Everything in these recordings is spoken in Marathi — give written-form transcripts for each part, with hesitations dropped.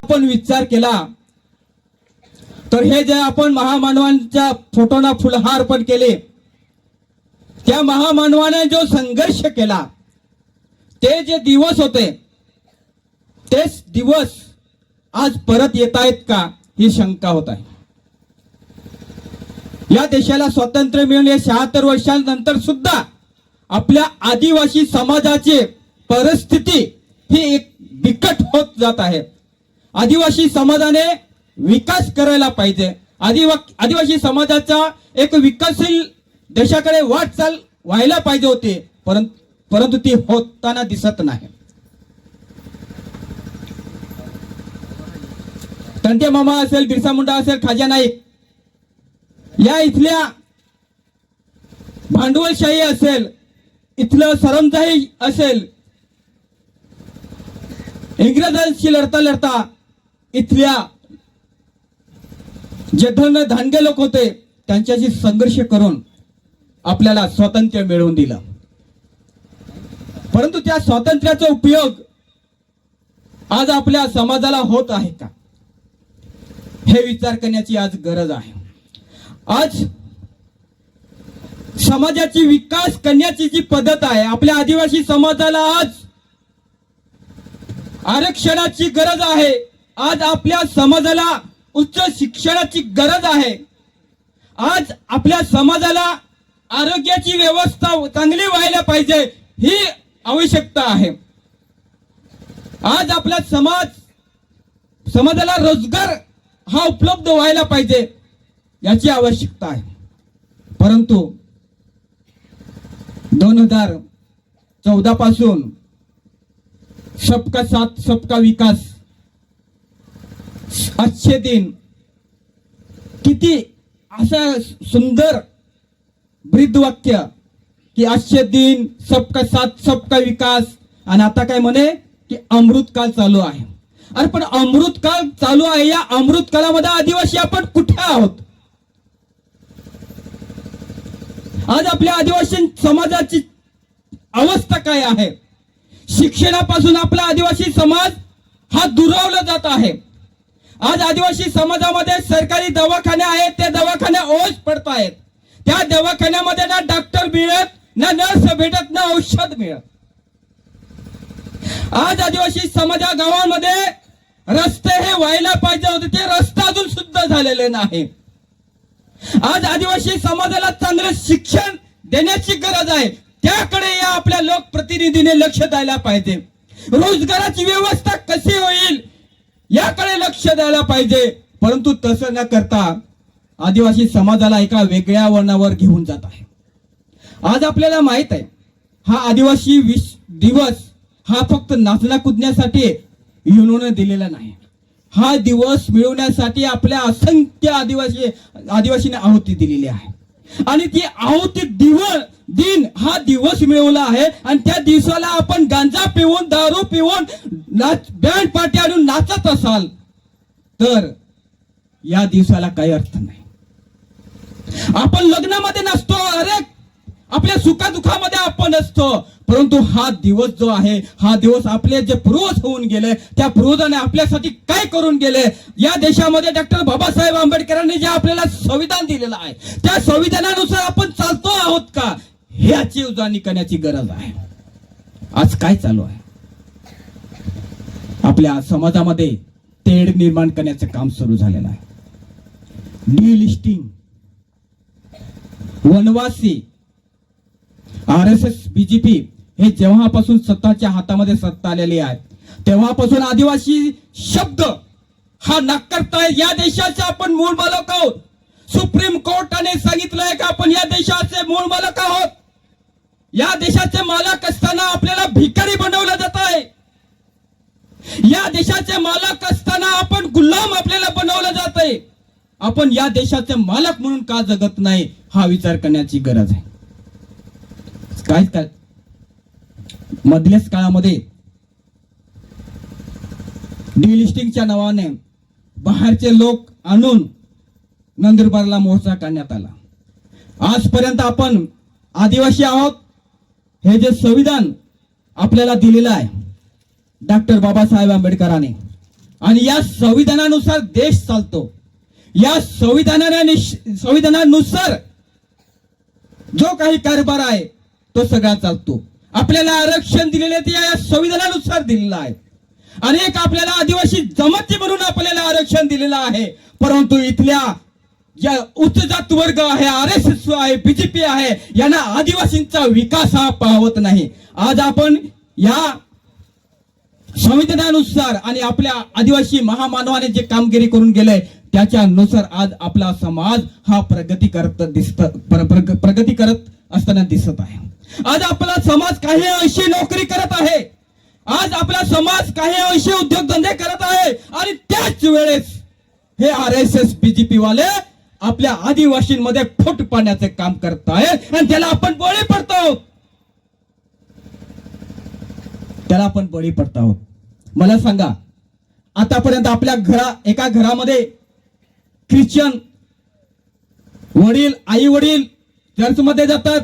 आपण विचार केला तर हे जे आपण महामानवांच्या फोटोना फुलहार पण केले, त्या महामानवाने जो संघर्ष केला, ते जे दिवस होते तेच दिवस आज परत येत आहेत का ही शंका होत आहे. या देशाला स्वातंत्र्य मिळून 76 वर्षांनंतर सुद्धा आपल्या आदिवासी समाजाची परिस्थिती ही एक बिकट होत जात आहे. आदिवासी समाजाने विकास करायला पाहिजे. आदिवासी समाजाचा एक विकसशील देशाकडे वाटचाल व्हायला पाहिजे होती, परंतु ती होताना दिसत नाही. तंटे मामा असेल, बिरसा मुंडा असेल, खाजा नाईक, या इथल्या भांडवलशाही असेल, इथलं सरंजाई असेल, इंग्रजांशी लढता लढता इथल्या जे धानगे लोक होते त्यांच्याशी संघर्ष करून आपल्याला स्वातंत्र्य मिळवून दिलं. परंतु त्या स्वातंत्र्याचा उपयोग आज आपल्या समाजाला होत आहे का, हे विचार करण्याची आज गरज आहे. आज समाजाची विकास करण्याची जी पद्धत आहे, आपल्या आदिवासी समाजाला आज आरक्षणाची गरज आहे. आज आपल्या समाजाला उच्च शिक्षणाची गरज आहे. आज आपल्या समाजाला आरोग्याची व्यवस्था चांगली व्हायला पाहिजे, ही आवश्यकता आहे. आज आपला समाजाला रोजगार हा उपलब्ध व्हायला पाहिजे, याची आवश्यकता आहे. परंतु 2014 पासून सबका साथ सबका विकास, आजचे दिन किती असं सुंदर ब्रीदवाक्य की आजचे दिन सबका साथ सबका विकास, आणि आता काय म्हणे की अमृत काल चालू आहे. अरे पण अमृत काल चालू आहे, या अमृत काळामध्ये आदिवासी आपण कुठे आहोत? आज आपल्या आदिवासी समाजाची अवस्था काय आहे? शिक्षणापासून आपला आदिवासी समाज हा दुरावला जात आहे. आज आदिवासी समाजामध्ये सरकारी दवाखाने आहेत, ते दवाखाने ओझ पडत आहेत. त्या दवाखान्यामध्ये ना डॉक्टर मिळत, ना नर्स भेटत, ना औषध मिळत. आज आदिवासी समाजा गावांमध्ये रस्ते हे व्हायला पाहिजे होते, ते रस्ता अजून सुद्धा झालेले नाही. आज आदिवासी समाजाला चांगलं शिक्षण देण्याची गरज आहे, त्याकडे या आपल्या लोकप्रतिनिधीने लक्ष द्यायला पाहिजे. रोजगाराची व्यवस्था कशी होईल याकडे लक्ष द्यायला पाहिजे. परंतु तसं न करता आदिवासी समाजाला एका वेगळ्या वळणावर घेऊन जात आहे. आज आपल्याला माहित आहे, हा आदिवासी दिवस हा फक्त नाचण्या कुदण्यासाठी युनोने दिलेला नाही. हा दिवस मिळवण्यासाठी आपल्या असंख्य आदिवासीने आहुती दिलेली आहे, आणि ती आहुती दिन हा दिवस मिळवला आहे. आणि त्या दिवसाला आपण गांजा पिऊन, दारू पिऊन, बँड पार्टी आणून नाचत असाल तर या दिवसाला काही अर्थ नाही. आपण लग्नामध्ये नसतो, अरे आपल्या सुखादुखामध्ये आपण असतो, परंतु हा दिवस जो आहे, हा दिवस आपले जे पूर्वज होऊन गेले, त्या पूर्वजांनी आपल्यासाठी काय करून गेले, या देशामध्ये डॉक्टर बाबासाहेब आंबेडकरांनी जे आपल्याला संविधान दिलेलं आहे, त्या संविधानानुसार आपण चालतो आहोत का, ह्याची उजळणी करण्याची गरज आहे. आज काय चालू आहे? आपल्या समाजामध्ये तेढ निर्माण करण्याचं काम सुरू झालेलं आहे. डिलिस्टिंग, वनवासी, RSS, BJP हे जेव्हापासून सत्ताच्या हातामध्ये सत्ता आलेली आहे, तेव्हापासून आदिवासी शब्द हा नाकारताय. या देशाचे आपण मूळ मालक आहोत. सुप्रीम कोर्टाने सांगितलंय की आपण या देशाचे मूळ मालक आहोत. या देशाचे मालक असताना आपल्याला भिकारी बनवलं जात आहे. या देशाचे मालक असताना आपण गुलाम आपल्याला बनवलं जात आहे. आपण या देशाचे मालक म्हणून का जगत नाही, हा विचार करण्याची गरज आहे. काय मधल्याच काळामध्ये डिलिस्टिंगच्या नावाने बाहेरचे लोक आणून नंदुरबारला मोर्चा काढण्यात आला. आजपर्यंत आपण आदिवासी आहोत, हे जे संविधान आपल्याला दिलेलं आहे डॉक्टर बाबासाहेब आंबेडकरांनी, आणि या संविधानानुसार देश चालतो. या संविधानानुसार जो काही कारभार आहे तो सगळा चालतो. आपल्याला आरक्षण दिलेले ते या संविधानानुसार दिलेलं आहे. अनेक आपल्याला आदिवासी जमाती म्हणून आपल्याला आरक्षण दिलेलं आहे. परंतु इथल्या या उच्च जात वर्ग आहे, RSS आहे, BJP आहे, यांना आदिवासींचा विकास हा पाहत नाही. आज आपण या संविधानानुसार आणि आपल्या आदिवासी महामानवाने जे कामगिरी करून गेले त्याच्यानुसार आज आपला समाज हा प्रगती करत असताना दिसत आहे. आज आपला समाज काही अंशी नोकरी करत आहे. आज आपला समाज काही अंशी उद्योगधंदे करत आहे. आणि त्याच वेळेस हे RSS BJP वाले आपल्या आदिवासींमध्ये फूट पाडण्याचे काम करत आहेत आणि त्याला आपण बळी पडतो आहोत. मला सांगा, आतापर्यंत आपल्या एका घरामध्ये ख्रिश्चन वडील, आई वडील चर्चमध्ये जातात.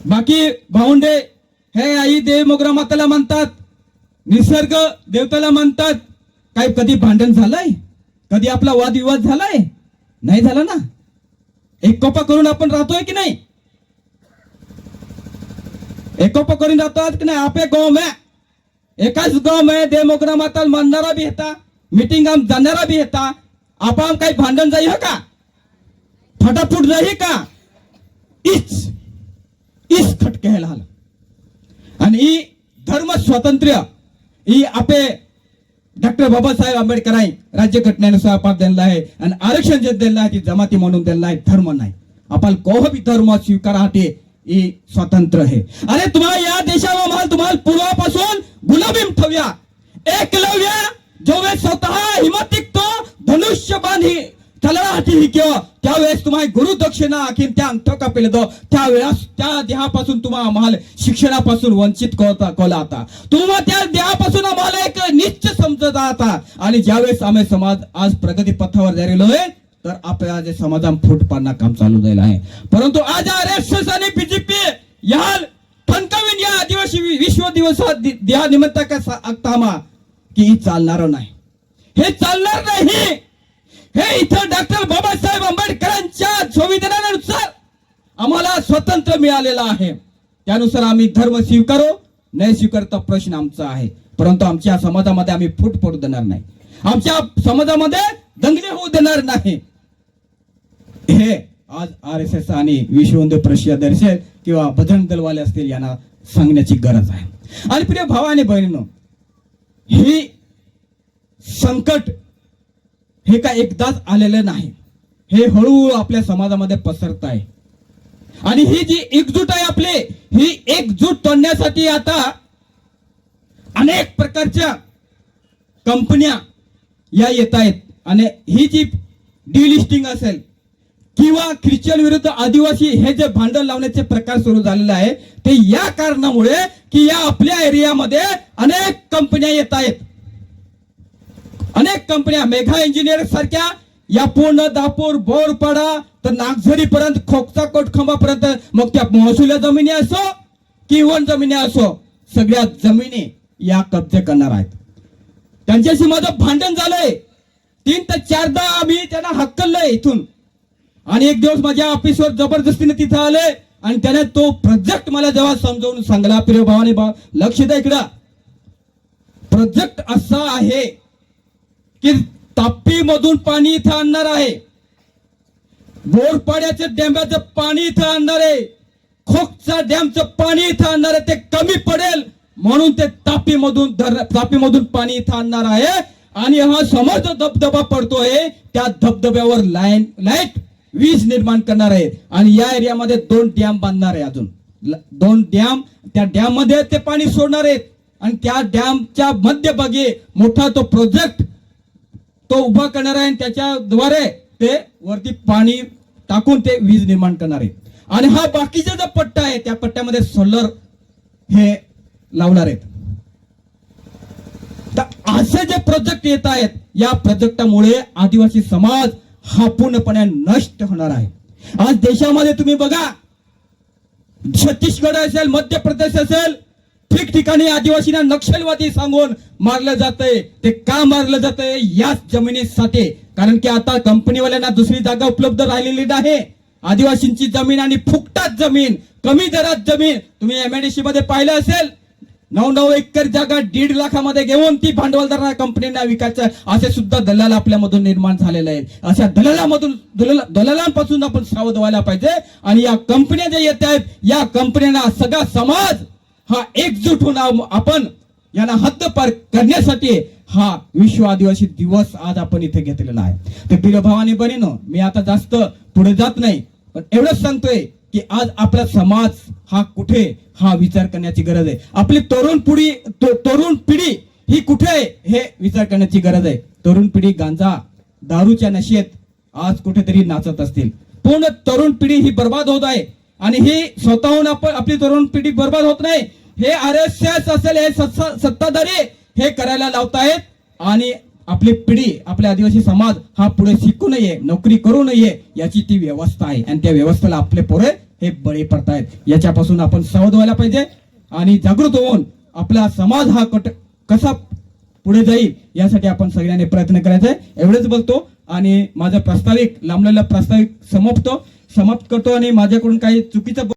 बाकी भावंडे हे आई देव मोगरा माताला म्हणतात, निसर्ग देवताला म्हणतात. काही कधी भांडण झालंय? कधी आपला वादविवाद झालाय? नाही झाला ना. एकोपा करून आपण राहतोय की नाही? एकोपा करून राहतात की नाही? आपे गाव में एकाच गाव में देव मोगरा माताला मानणारा भी होता, मीटिंग जाणारा भी होता. आपण काही भांडण जाई हो का? फटाफूट जाई का? इस खटके हाल आणि धर्म स्वातंत्र्य ही आपे डॉक्टर बाबासाहेब आंबेडकर राज्यघटनेनुसार आपण दिलेला आहे. आणि आरक्षण जे दिलेलं आहे ती जमाती म्हणून दिलेलं आहे, धर्म नाही. आपण कोणताही धर्म स्वीकाराटे ही स्वातंत्र्य आहे. अरे तुम्हाला या देशावर तुम्हाला पूर्वापासून गुलामीम ठेवूया. एकलव्य जो वेळेस स्वतः हिमतीक तो धनुष्य बांधी चलराठी हिक्यो त्यावेळेस तुम्हाला गुरु दक्षिणा आखीन त्या अंगठा कापेल दो त्यावेळेस त्या देहापासून तुम्हाला आम्हाला शिक्षणापासून वंचित कोला आता. तुम्हा त्या देहापासून आम्हाला एक निश्च समजत आता. आणि ज्यावेळेस आम्ही समाज आज प्रगती पथावर जायलोय तर आपल्या जे समाजात फूट पाडणं काम चालू झालं आहे. परंतु आज RSS आणि BJP या फणकावीन या आदिवासी विश्व दिवस या निमित्त आगतामा की चालणार नाही. हे चालणार नाही. हे इथं डॉक्टर बाबासाहेब आंबेडकरांच्या संविधानानुसार आम्हाला स्वातंत्र्य मिळालेलं आहे. त्यानुसार आम्ही धर्म स्वीकारो नाही स्वीकारता प्रश्न आमचा आहे. परंतु आमच्या समाजामध्ये आम्ही फूट पडू देणार नाही. आमच्या समाजामध्ये दंगली होऊ देणार नाही. हे आज RSS आणि विश्व हिंदू परिषद असेल किंवा बजरंग दलवाले असतील यांना सांगण्याची गरज आहे. आणि प्रिय भावा आणि बहिणींनो, ही संकट हे काय एकदाच आलेलं नाही. हे हळूहळू आपल्या समाजामध्ये पसरत आहे. आणि ही जी एकजूट आहे आपली, ही एकजूट तोडण्यासाठी आता अनेक प्रकारच्या कंपन्या या येत आहेत. आणि ही जी डिलिस्टिंग असेल किंवा ख्रिश्चन विरुद्ध आदिवासी हे जे भांडण लावण्याचे प्रकार सुरू झालेले आहे ते या कारणामुळे की या आपल्या एरियामध्ये अनेक कंपन्या येत आहेत. अनेक कंपन्या मेघा इंजिनियर सारख्या या पूर्ण दापूर बोरपाडा तर नागझरी पर्यंत खोकचा कोटखंबापर्यंत मग त्या महसुल्या जमिनी असो किंवा जमिनी असो सगळ्या जमिनी या कब्जे करणार आहेत. त्यांच्याशी माझं भांडण झालंय. 3 ते 4दा आम्ही त्यांना हक्कललंय इथून. आणि एक दिवस माझ्या ऑफिसवर जबरदस्तीने तिथे आले आणि त्याने तो प्रोजेक्ट मला जेव्हा समजावून सांगला, प्रिय भावाने लक्ष द्या इकडं. प्रोजेक्ट असा आहे की ताप्पी मधून पाणी इथं आणणार आहे, बोरपाड्याच्या डॅम्याचं पाणी इथं आणणार आहे, खोकचा डॅमचं पाणी इथं आणणार आहे. ते कमी पडेल म्हणून ते तापीमधून पाणी इथं आणणार आहे. आणि हा समोर जो धबधबा पडतोय त्या धबधब्यावर लाईट वीज निर्माण करणार आहे. आणि या एरियामध्ये 2 डॅम बांधणार आहे. अजून 2 डॅम, त्या डॅम मध्ये ते पाणी सोडणार आहेत. आणि त्या डॅमच्या मध्यभागी मोठा तो प्रोजेक्ट तो उभा करणार आहे. त्याच्याद्वारे ते वरती पाणी टाकून ते वीज निर्माण करणार आहे. आणि हा बाकीचा जो पट्टा आहे त्या पट्ट्यामध्ये सोलर हे लावणार आहेत. तर असे जे प्रोजेक्ट येत आहेत या प्रोजेक्टामुळे आदिवासी समाज हा पूर्णपणे नष्ट होणार आहे. आज देशामध्ये तुम्ही बघा, छत्तीसगड असेल, मध्य प्रदेश असेल, ठिकठिकाणी आदिवासींना नक्षलवादी सांगून मारलं जातंय. ते का मारलं जातंय? याच जमिनीसाठी. कारण की आता कंपनीवाल्यांना दुसरी जागा उपलब्ध राहिलेली नाही. आदिवासींची जमीन आणि फुकटात जमीन, कमी दरात जमीन. तुम्ही एमआयडीसी मध्ये पाहिलं असेल, 9 एकर जागा 1.5 लाखामध्ये घेऊन ती भांडवलदार कंपन्यांना विकायचं, असे सुद्धा दलाल आपल्यामधून निर्माण झालेले आहेत. अशा दलालांपासून आपण सावध व्हायला पाहिजे. आणि या कंपन्या ज्या येत आहेत, या कंपन्यांना सगळा समाज हा एकजूट होऊन आपण यांना हद्दपार करण्यासाठी हा विश्व आदिवासी दिवस आज आपण इथे घेतलेला आहे. तर प्रिय भावानी बहिणीनो, मी आता जास्त पुढे जात नाही, पण एवढंच सांगतोय की आज आपला समाज हा कुठे, हा विचार करण्याची गरज आहे. आपली तरुण पिढी ही कुठे आहे, हे विचार करण्याची गरज आहे. तरुण पिढी गांजा दारूच्या नशेत आज कुठेतरी नाचत असतील. पूर्ण तरुण पिढी ही बर्बाद होत आहे. आणि ही स्वतःहून आपली तरुण पिढी बर्बाद होत नाही, हे RSS असेल, हे सत्ताधारी हे करायला लावतायत. आणि आपली पिढी, आपले आदिवासी समाज हा पुढे शिकू नये, नोकरी करू नये, याची ती व्यवस्था आहे. आणि त्या व्यवस्थेला आपले पोरे हे बळी पडतायत. याच्यापासून आपण सावध व्हायला पाहिजे आणि जागृत होऊन आपला समाज हा कसा पुढे जाईल यासाठी आपण सगळ्यांनी प्रयत्न करायचा आहे. एवढेच बोलतो आणि माझं लांबलेलं प्रास्ताविक समाप्त करतो. आणि माझ्याकडून काही चुकीचं